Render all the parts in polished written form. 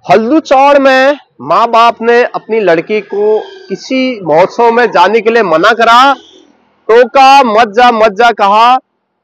हल्दूचौड़ में माँ बाप ने अपनी लड़की को किसी महोत्सव में जाने के लिए मना करा, टोका, मत जा कहा,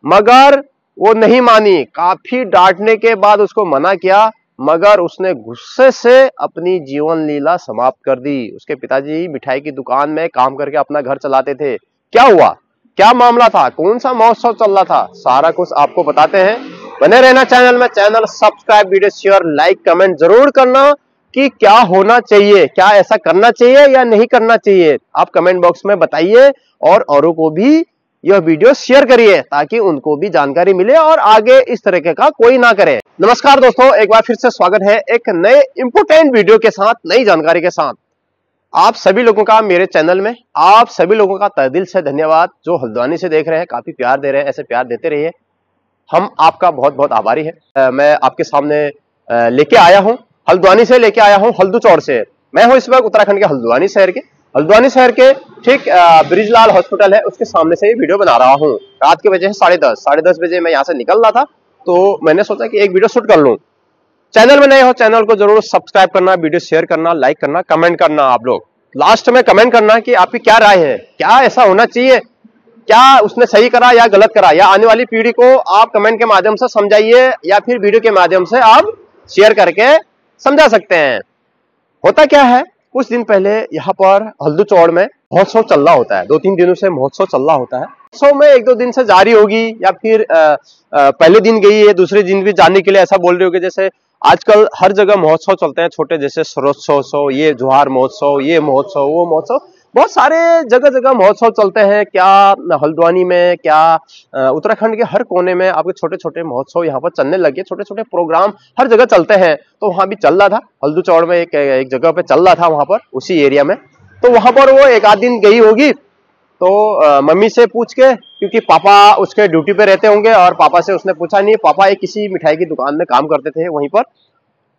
मगर वो नहीं मानी। काफी डांटने के बाद उसको मना किया, मगर उसने गुस्से से अपनी जीवन लीला समाप्त कर दी। उसके पिताजी मिठाई की दुकान में काम करके अपना घर चलाते थे। क्या हुआ, क्या मामला था, कौन सा महोत्सव चल रहा था, सारा कुछ आपको बताते हैं। बने रहना चैनल में। Channel subscribe, video share, like, comment जरूर करना कि क्या होना चाहिए, क्या ऐसा करना चाहिए या नहीं करना चाहिए। आप कमेंट बॉक्स में बताइए और औरों को भी यह वीडियो शेयर करिए ताकि उनको भी जानकारी मिले और आगे इस तरीके का कोई ना करे। नमस्कार दोस्तों, एक बार फिर से स्वागत है एक नए इंपोर्टेंट वीडियो के साथ, नई जानकारी के साथ। आप सभी लोगों का मेरे चैनल में, आप सभी लोगों का तहे दिल से धन्यवाद। जो हल्द्वानी से देख रहे हैं, काफी प्यार दे रहे हैं, ऐसे प्यार देते रहिए, हम आपका बहुत बहुत आभारी है। मैं आपके सामने लेके आया हूं, हल्द्वानी से लेके आया हूं, हल्दूचौड़ से। मैं हूं इस वक्त उत्तराखंड के हल्द्वानी शहर के, हल्द्वानी शहर के ठीक ब्रिजलाल हॉस्पिटल है उसके सामने से ये वीडियो बना रहा हूं। रात के बजे है 10:30 बजे मैं यहाँ से निकल रहा था, तो मैंने सोचा कि एक वीडियो शूट कर लूं। चैनल में नए हो, चैनल को जरूर सब्सक्राइब करना, वीडियो शेयर करना, लाइक करना, कमेंट करना। आप लोग लास्ट में कमेंट करना कि आपकी क्या राय है, क्या ऐसा होना चाहिए, क्या उसने सही करा या गलत करा, या आने वाली पीढ़ी को आप कमेंट के माध्यम से समझाइए या फिर वीडियो के माध्यम से आप शेयर करके समझा सकते हैं। होता क्या है, कुछ दिन पहले यहाँ पर हल्दूचौड़ में महोत्सव चल रहा होता है, 2-3 दिनों से महोत्सव चल रहा होता है। महोत्सव में 1-2 दिन से जारी होगी या फिर पहले दिन गई है, दूसरे दिन भी जाने के लिए ऐसा बोल रही होगी। जैसे आजकल हर जगह महोत्सव चलते हैं छोटे, जैसे सरोत्सव, ये ज्वार महोत्सव, ये महोत्सव, वो महोत्सव, बहुत सारे जगह जगह महोत्सव चलते हैं। क्या हल्द्वानी में, क्या उत्तराखंड के हर कोने में आपके छोटे छोटे महोत्सव यहाँ पर चलने लगे, छोटे छोटे प्रोग्राम हर जगह चलते हैं। तो वहां भी चल रहा था, हल्दूचौड़ में एक जगह पे चल रहा था, वहां पर उसी एरिया में। तो वहां पर वो 1 आध दिन गई होगी, तो मम्मी से पूछ के, क्योंकि पापा उसके ड्यूटी पे रहते होंगे, और पापा से उसने पूछा नहीं, पापा एक किसी मिठाई की दुकान में काम करते थे वहीं पर।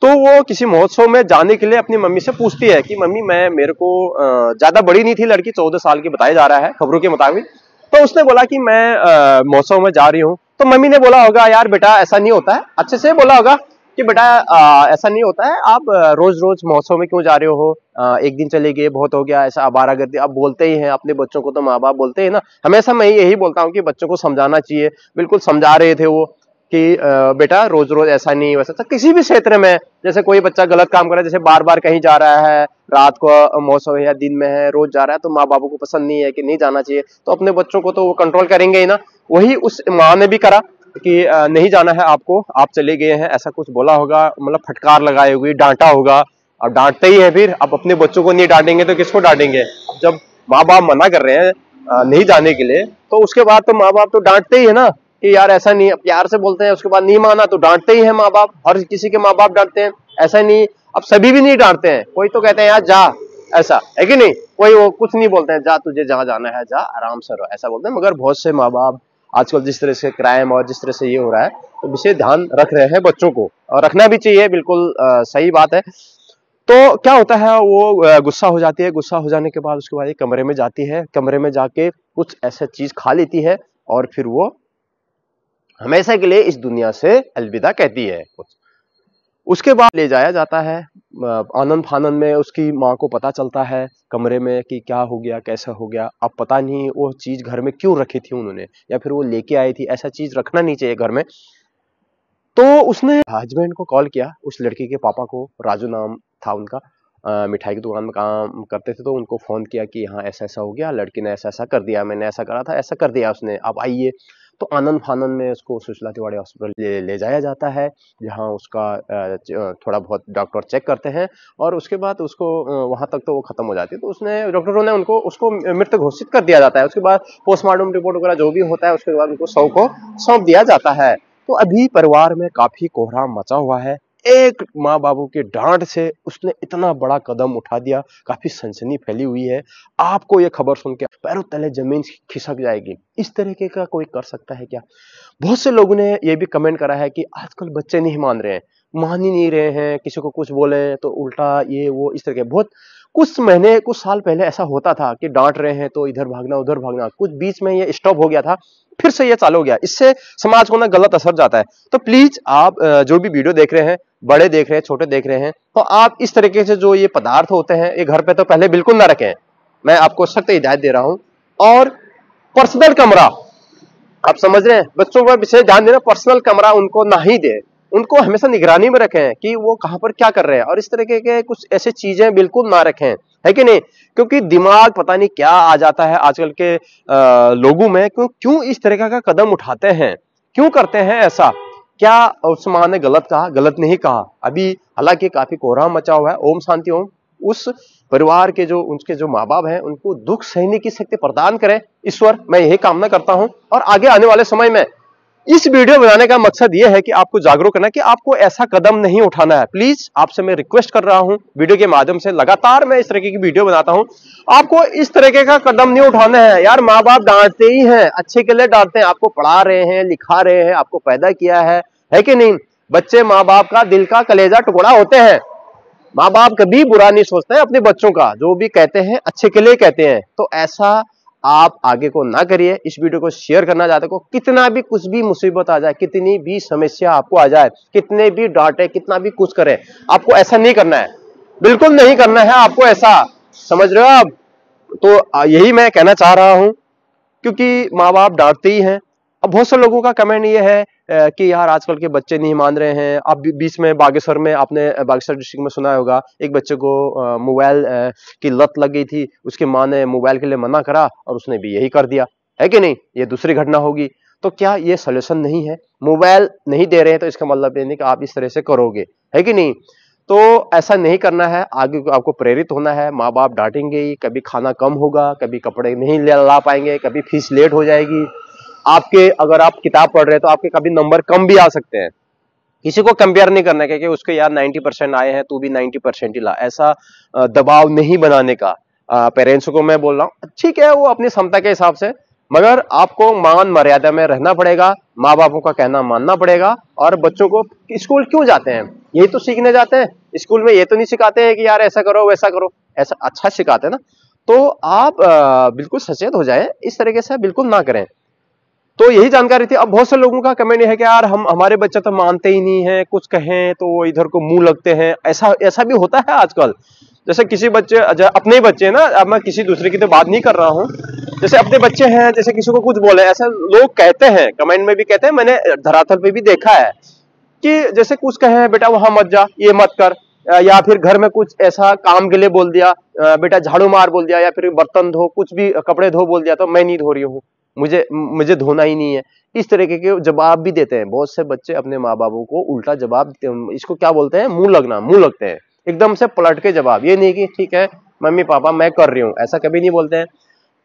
तो वो किसी महोत्सव में जाने के लिए अपनी मम्मी से पूछती है कि मम्मी, मेरे को ज्यादा बड़ी नहीं थी लड़की, 14 साल की बताया जा रहा है खबरों के मुताबिक। तो उसने बोला कि मैं महोत्सव में जा रही हूँ। तो मम्मी ने बोला होगा, यार बेटा ऐसा नहीं होता है, अच्छे से बोला होगा कि बेटा ऐसा नहीं होता है, आप रोज रोज महोत्सव में क्यों जा रहे हो, एक दिन चले गए बहुत हो गया, ऐसा आवारागर्दी। आप बोलते ही हैं अपने बच्चों को, तो माँ बाप बोलते हैं ना, हमेशा मैं यही बोलता हूँ कि बच्चों को समझाना चाहिए। बिल्कुल समझा रहे थे वो कि बेटा रोज रोज ऐसा नहीं, वैसा किसी भी क्षेत्र में, जैसे कोई बच्चा गलत काम कर रहा है, जैसे बार बार कहीं जा रहा है, रात को मौसम है या दिन में है, रोज जा रहा है, तो माँ बापों को पसंद नहीं है कि नहीं जाना चाहिए, तो अपने बच्चों को तो वो कंट्रोल करेंगे ही ना। वही उस माँ ने भी करा कि नहीं जाना है आपको, आप चले गए हैं, ऐसा कुछ बोला होगा, मतलब फटकार लगाई होगी, डांटा होगा। अब डांटते ही है, फिर अब अपने बच्चों को नहीं डांटेंगे तो किसको डांटेंगे। जब माँ बाप मना कर रहे हैं नहीं जाने के लिए, तो उसके बाद तो माँ बाप तो डांटते ही है ना कि यार ऐसा नहीं, प्यार से बोलते हैं, उसके बाद नहीं माना तो डांटते ही है माँ बाप। हर किसी के माँ बाप डांटते हैं, ऐसा नहीं। अब सभी भी नहीं डांटते हैं, कोई तो कहते हैं यार जा, ऐसा है कि नहीं, कोई वो कुछ नहीं बोलते हैं, जा तुझे जहां जाना है जा, आराम से रहो, ऐसा बोलते हैं। मगर बहुत से माँ बाप आजकल जिस तरह से क्राइम और जिस तरह से ये हो रहा है, तो विशेष ध्यान रख रहे हैं बच्चों को, और रखना भी चाहिए, बिल्कुल सही बात है। तो क्या होता है, वो गुस्सा हो जाती है, गुस्सा हो जाने के बाद उसके बाद एक कमरे में जाती है, कमरे में जाके कुछ ऐसा चीज खा लेती है, और फिर वो हमेशा के लिए इस दुनिया से अलविदा कहती है। उसके बाद ले जाया जाता है, आनंद फानंद में उसकी माँ को पता चलता है कमरे में कि क्या हो गया, कैसा हो गया। अब पता नहीं वो चीज घर में क्यों रखी थी उन्होंने, या फिर वो लेके आई थी, ऐसा चीज रखना नहीं चाहिए घर में। तो उसने हस्बैंड को कॉल किया, उस लड़की के पापा को, राजू नाम था उनका, मिठाई की दुकान में काम करते थे। तो उनको फोन किया कि हाँ ऐसा ऐसा हो गया, लड़की ने ऐसा ऐसा कर दिया, मैंने ऐसा करा था, ऐसा कर दिया उसने, आप आइए। तो आनंद फानंद में उसको सुशीला तिवारी हॉस्पिटल ले जाया जाता है, जहाँ उसका थोड़ा बहुत डॉक्टर चेक करते हैं, और उसके बाद उसको वहां तक तो वो खत्म हो जाती है। तो उसने, डॉक्टरों ने उसको मृत घोषित कर दिया जाता है। उसके बाद पोस्टमार्टम रिपोर्ट वगैरह जो भी होता है, उसके बाद उनको शव को सौंप दिया जाता है। तो अभी परिवार में काफी कोहराम मचा हुआ है। एक माँ बाबू के डांट से उसने इतना बड़ा कदम उठा दिया, काफी सनसनी फैली हुई है। आपको ये खबर सुन के पैरों तले जमीन खिसक जाएगी। इस तरीके का कोई कर सकता है क्या? बहुत से लोगों ने ये भी कमेंट करा है कि आजकल बच्चे नहीं मान रहे हैं, मान ही नहीं रहे हैं, किसी को कुछ बोले तो उल्टा ये वो, इस तरह के बहुत कुछ महीने कुछ साल पहले ऐसा होता था कि डांट रहे हैं तो इधर भागना उधर भागना, कुछ बीच में ये स्टॉप हो गया था, फिर से ये चालू हो गया। इससे समाज को ना गलत असर जाता है। तो प्लीज आप जो भी वीडियो देख रहे हैं, बड़े देख रहे हैं, छोटे देख रहे हैं, तो आप इस तरीके से जो ये पदार्थ होते हैं ये घर पे तो पहले बिल्कुल ना रखें। मैं आपको सख्त हिदायत दे रहा हूं। और पर्सनल कमरा, आप समझ रहे हैं, बच्चों पर विशेष ध्यान देना, पर्सनल कमरा उनको ना ही दे, उनको हमेशा निगरानी में रखें कि वो कहां पर क्या कर रहे हैं, और इस तरीके के कुछ ऐसे चीजें बिल्कुल ना रखें, है कि नहीं? क्योंकि दिमाग पता नहीं क्या आ जाता है आजकल के लोगों में, क्यों इस तरह का कदम उठाते हैं, क्यों करते हैं ऐसा? क्या उस मां ने गलत कहा? गलत नहीं कहा। अभी हालांकि काफी कोहराम मचा हुआ है, ओम शांति ओम। उस परिवार के जो उनके जो माँ बाप हैं उनको दुख सहने की शक्ति प्रदान करें ईश्वर, मैं यही कामना करता हूं। और आगे आने वाले समय में इस वीडियो बनाने का मकसद यह है कि आपको जागरूक करना कि आपको ऐसा कदम नहीं उठाना है। प्लीज आपसे मैं रिक्वेस्ट कर रहा हूं, वीडियो के माध्यम से लगातार मैं इस तरीके की वीडियो बनाता हूं, आपको इस तरीके का कदम नहीं उठाना है। यार माँ बाप डांटते ही हैं, अच्छे के लिए डांटते हैं, आपको पढ़ा रहे हैं, लिखा रहे हैं, आपको पैदा किया है कि नहीं? बच्चे माँ बाप का दिल का कलेजा टुकड़ा होते हैं। माँ बाप कभी बुरा नहीं सोचते हैं अपने बच्चों का, जो भी कहते हैं अच्छे के लिए कहते हैं। तो ऐसा आप आगे को ना करिए। इस वीडियो को शेयर करना चाहते को, कितना भी कुछ भी मुसीबत आ जाए, कितनी भी समस्या आपको आ जाए, कितने भी डांटे, कितना भी कुछ करे, आपको ऐसा नहीं करना है, बिल्कुल नहीं करना है आपको ऐसा, समझ रहे हो आप? तो यही मैं कहना चाह रहा हूं, क्योंकि माँ बाप डांटते ही हैं। अब बहुत से लोगों का कमेंट ये है कि यार आजकल के बच्चे नहीं मान रहे हैं। अब बीच में बागेश्वर में, आपने बागेश्वर डिस्ट्रिक्ट में सुना होगा, एक बच्चे को मोबाइल की लत लग गई थी, उसकी माँ ने मोबाइल के लिए मना करा और उसने भी यही कर दिया, है कि नहीं? ये दूसरी घटना होगी। तो क्या ये सोल्यूशन नहीं है? मोबाइल नहीं दे रहे हैं तो इसका मतलब ये नहीं कि आप इस तरह से करोगे, है कि नहीं? तो ऐसा नहीं करना है। आगे आपको प्रेरित होना है। माँ बाप डांटेंगे ही, कभी खाना कम होगा, कभी कपड़े नहीं ला पाएंगे, कभी फीस लेट हो जाएगी आपके। अगर आप किताब पढ़ रहे हैं तो आपके कभी नंबर कम भी आ सकते हैं। किसी को कंपेयर नहीं करना है कि उसके यार 90% आए हैं, तू भी 90% ही ला, ऐसा दबाव नहीं बनाने का। पेरेंट्स को मैं बोल रहा हूँ, ठीक है वो अपनी क्षमता के हिसाब से, मगर आपको मान मर्यादा में रहना पड़ेगा, माँ बापों का कहना मानना पड़ेगा। और बच्चों को स्कूल क्यों जाते हैं? यही तो सीखने जाते हैं। स्कूल में ये तो नहीं सिखाते हैं कि यार ऐसा करो वैसा करो, ऐसा अच्छा सिखाते हैं ना। तो आप बिल्कुल सचेत हो जाए, इस तरीके से बिल्कुल ना करें। तो यही जानकारी थी। अब बहुत से लोगों का कमेंट है कि यार हमारे बच्चे तो मानते ही नहीं है, कुछ कहें तो वो इधर को मुंह लगते हैं। ऐसा भी होता है आजकल। जैसे किसी बच्चे, अपने ही बच्चे ना, अब मैं किसी दूसरे की तो बात नहीं कर रहा हूँ, जैसे अपने बच्चे हैं, जैसे किसी को कुछ बोले, ऐसा लोग कहते हैं, कमेंट में भी कहते हैं, मैंने धरातल पे भी देखा है कि जैसे कुछ कहे बेटा वहां मत जा, ये मत कर, या फिर घर में कुछ ऐसा काम के लिए बोल दिया, बेटा झाड़ू मार बोल दिया, या फिर बर्तन धो, कुछ भी कपड़े धो बोल दिया, तो मैं नहीं धो रही हूँ, मुझे धोना ही नहीं है। इस तरीके के जवाब भी देते हैं बहुत से बच्चे अपने माँ बापों को, उल्टा जवाब देते हैं। इसको क्या बोलते हैं? मुंह लगना, मुंह लगते हैं एकदम से पलट के जवाब। ये नहीं कि ठीक है मम्मी पापा मैं कर रही हूँ, ऐसा कभी नहीं बोलते हैं।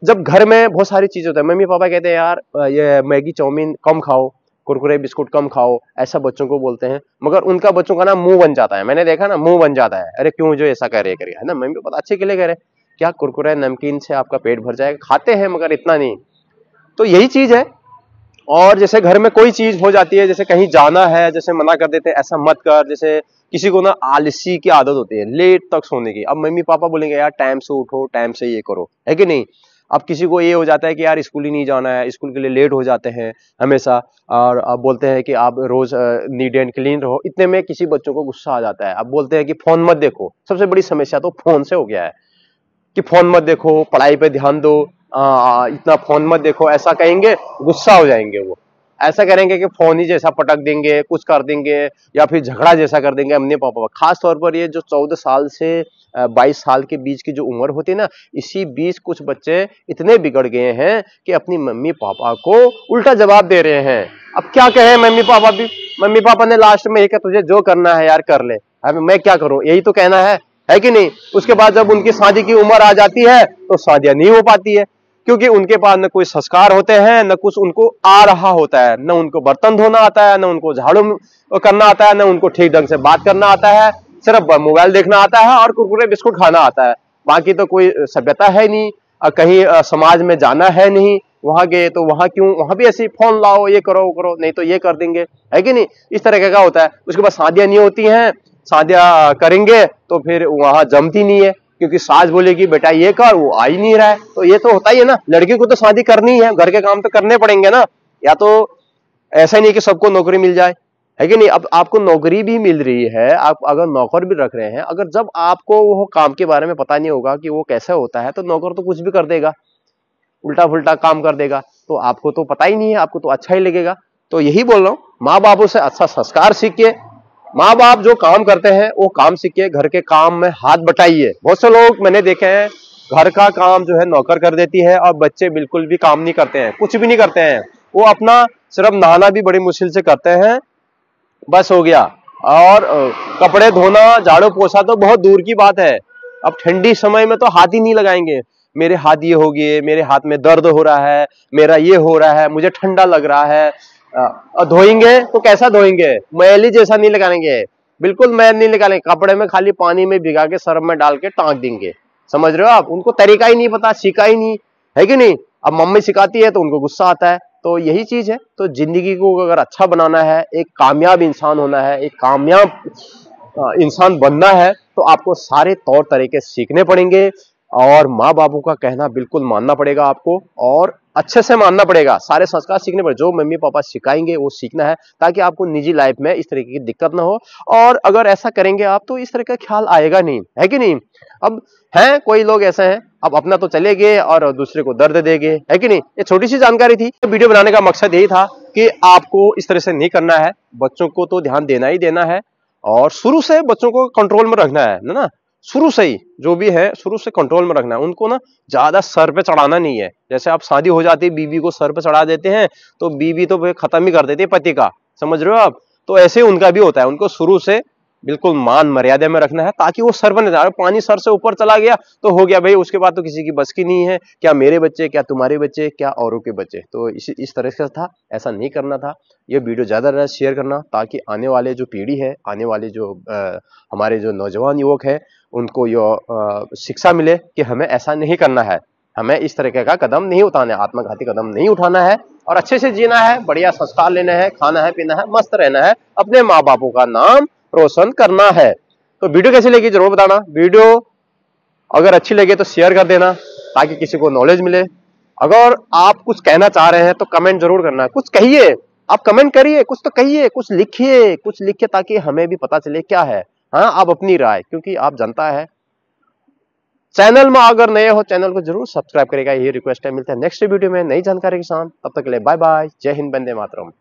जब घर में बहुत सारी चीजें होती है, मम्मी पापा कहते हैं यार ये मैगी चाउमीन कम खाओ, कुरकुरे बिस्कुट कम खाओ, ऐसा बच्चों को बोलते हैं, मगर उनका बच्चों का ना मुंह बन जाता है। मैंने देखा ना, मुंह बन जाता है, अरे क्यों जो ऐसा कह रहे है ना, मम्मी पापा अच्छे के लिए कह रहे, क्या कुरकुरे नमकीन से आपका पेट भर जाएगा, खाते हैं मगर इतना नहीं। तो यही चीज है। और जैसे घर में कोई चीज हो जाती है, जैसे कहीं जाना है, जैसे मना कर देते हैं ऐसा मत कर। जैसे किसी को ना आलसी की आदत होती है लेट तक सोने की, अब मम्मी पापा बोलेंगे यार टाइम से उठो, टाइम से ये करो, है कि नहीं? अब किसी को ये हो जाता है कि यार स्कूल ही नहीं जाना है, स्कूल के लिए लेट हो जाते हैं हमेशा, और अब बोलते हैं कि आप रोज नीट एंड क्लीन रहो। इतने में किसी बच्चों को गुस्सा आ जाता है, अब बोलते हैं कि फोन मत देखो। सबसे बड़ी समस्या तो फोन से हो गया है कि फोन मत देखो, पढ़ाई पे ध्यान दो, इतना फोन मत देखो, ऐसा कहेंगे, गुस्सा हो जाएंगे वो, ऐसा करेंगे कि फोन ही जैसा पटक देंगे, कुछ कर देंगे, या फिर झगड़ा जैसा कर देंगे अपने पापा। खास तौर पर ये जो 14 साल से 22 साल के बीच की जो उम्र होती है ना, इसी बीच कुछ बच्चे इतने बिगड़ गए हैं कि अपनी मम्मी पापा को उल्टा जवाब दे रहे हैं। अब क्या कहे मम्मी पापा भी, मम्मी पापा ने लास्ट में ये कहा तुझे जो करना है यार कर ले, अब मैं क्या करूं, यही तो कहना है कि नहीं? उसके बाद जब उनकी शादी की उम्र आ जाती है तो शादियां नहीं हो पाती है, क्योंकि उनके पास न कोई संस्कार होते हैं, न कुछ उनको आ रहा होता है, न उनको बर्तन धोना आता है, न उनको झाड़ू करना आता है, न उनको ठीक ढंग से बात करना आता है, सिर्फ मोबाइल देखना आता है और कुरकुरे बिस्कुट खाना आता है। बाकी तो कोई सभ्यता है नहीं, कहीं समाज में जाना है नहीं। वहां गए तो वहां क्यों, वहां भी ऐसे फोन लाओ, ये करो वो करो, नहीं तो ये कर देंगे, है कि नहीं? इस तरह का होता है। उसके बाद शादियां नहीं होती हैं, शादियां करेंगे तो फिर वहां जमती नहीं है, क्योंकि सास बोलेगी बेटा ये कर, वो आ ही नहीं रहा है। तो ये तो होता ही है ना, लड़की को तो शादी करनी है, घर के काम तो करने पड़ेंगे ना। या तो ऐसा नहीं कि सबको नौकरी मिल जाए, है कि नहीं। अब आपको नौकरी भी मिल रही है, आप अगर नौकर भी रख रहे हैं, अगर जब आपको वो काम के बारे में पता नहीं होगा कि वो कैसे होता है, तो नौकर तो कुछ भी कर देगा, उल्टा फुल्टा काम कर देगा, तो आपको तो पता ही नहीं है, आपको तो अच्छा ही लगेगा। तो यही बोल रहा हूं, माँ बापों से अच्छा संस्कार सीखिए। माँ बाप जो काम करते हैं वो काम सीखिए, घर के काम में हाथ बटाइए। बहुत से लोग मैंने देखे हैं, घर का काम जो है नौकर कर देती है और बच्चे बिल्कुल भी काम नहीं करते हैं, कुछ भी नहीं करते हैं। वो अपना सिर्फ नहाना भी बड़ी मुश्किल से करते हैं, बस हो गया। और कपड़े धोना, झाड़ू पोछा तो बहुत दूर की बात है। अब ठंडी समय में तो हाथ ही नहीं लगाएंगे, मेरे हाथ ये हो गए, मेरे हाथ में दर्द हो रहा है, मेरा ये हो रहा है, मुझे ठंडा लग रहा है। और धोएंगे तो कैसा धोएंगे, मैली जैसा नहीं लगाएंगे, बिल्कुल मैल नहीं निकालेंगे, कपड़े में खाली पानी में भिगा के सर्फ में डाल के टांग देंगे। समझ रहे हो आप, उनको तरीका ही नहीं पता, सीखा ही नहीं, है कि नहीं। अब मम्मी सिखाती है तो उनको गुस्सा आता है। तो यही चीज है। तो जिंदगी को अगर अच्छा बनाना है, एक कामयाब इंसान होना है, एक कामयाब इंसान बनना है, तो आपको सारे तौर तरीके सीखने पड़ेंगे और माँ बापों का कहना बिल्कुल मानना पड़ेगा आपको, और अच्छे से मानना पड़ेगा। सारे संस्कार सीखने पड़े, जो मम्मी पापा सिखाएंगे वो सीखना है, ताकि आपको निजी लाइफ में इस तरीके की दिक्कत ना हो। और अगर ऐसा करेंगे आप तो इस तरह का ख्याल आएगा नहीं, है कि नहीं। अब हैं कोई लोग ऐसे हैं, अब अपना तो चले गए और दूसरे को दर्द देंगे, है कि नहीं। ये छोटी सी जानकारी थी। वीडियो बनाने का मकसद यही था कि आपको इस तरह से नहीं करना है, बच्चों को तो ध्यान देना ही देना है, और शुरू से बच्चों को कंट्रोल में रखना है ना। शुरू से ही जो भी है शुरू से कंट्रोल में रखना है उनको ना, ज्यादा सर पे चढ़ाना नहीं है। जैसे आप शादी हो जाती है, बीवी को सर पे चढ़ा देते हैं, तो बीवी तो फिर खत्म ही कर देती है पति का, समझ रहे हो आप। तो ऐसे उनका भी होता है, उनको शुरू से बिल्कुल मान मर्यादा में रखना है, ताकि वो सर पर नहीं जाए। पानी सर से ऊपर चला गया तो हो गया भाई, उसके बाद तो किसी की बस की नहीं है, क्या मेरे बच्चे, क्या तुम्हारे बच्चे, क्या औरों के बच्चे। तो इस तरह से था, ऐसा नहीं करना था। ये वीडियो ज्यादा शेयर करना, ताकि आने वाले जो पीढ़ी है, आने वाले जो हमारे जो नौजवान युवक है, उनको ये शिक्षा मिले कि हमें ऐसा नहीं करना है, हमें इस तरीके का कदम नहीं उठाना है, आत्मघाती कदम नहीं उठाना है, और अच्छे से जीना है, बढ़िया संस्कार लेना है, खाना है, पीना है, मस्त रहना है, अपने माँ बापों का नाम रोशन करना है। तो वीडियो कैसी लगी जरूर बताना। वीडियो अगर अच्छी लगे तो शेयर कर देना, ताकि किसी को नॉलेज मिले। अगर आप कुछ कहना चाह रहे हैं तो कमेंट जरूर करना, कुछ कहिए, आप कमेंट करिए, कुछ तो कहिए, कुछ लिखिए, ताकि हमें भी पता चले क्या है। हाँ, आप अपनी राय, क्योंकि आप जनता है। चैनल में अगर नए हो, चैनल को जरूर सब्सक्राइब करेगा, ये रिक्वेस्ट है। मिलते हैं नेक्स्ट वीडियो में नई जानकारी के साथ, तब तक के लिए बाय बाय, जय हिंद, वंदे मातरम।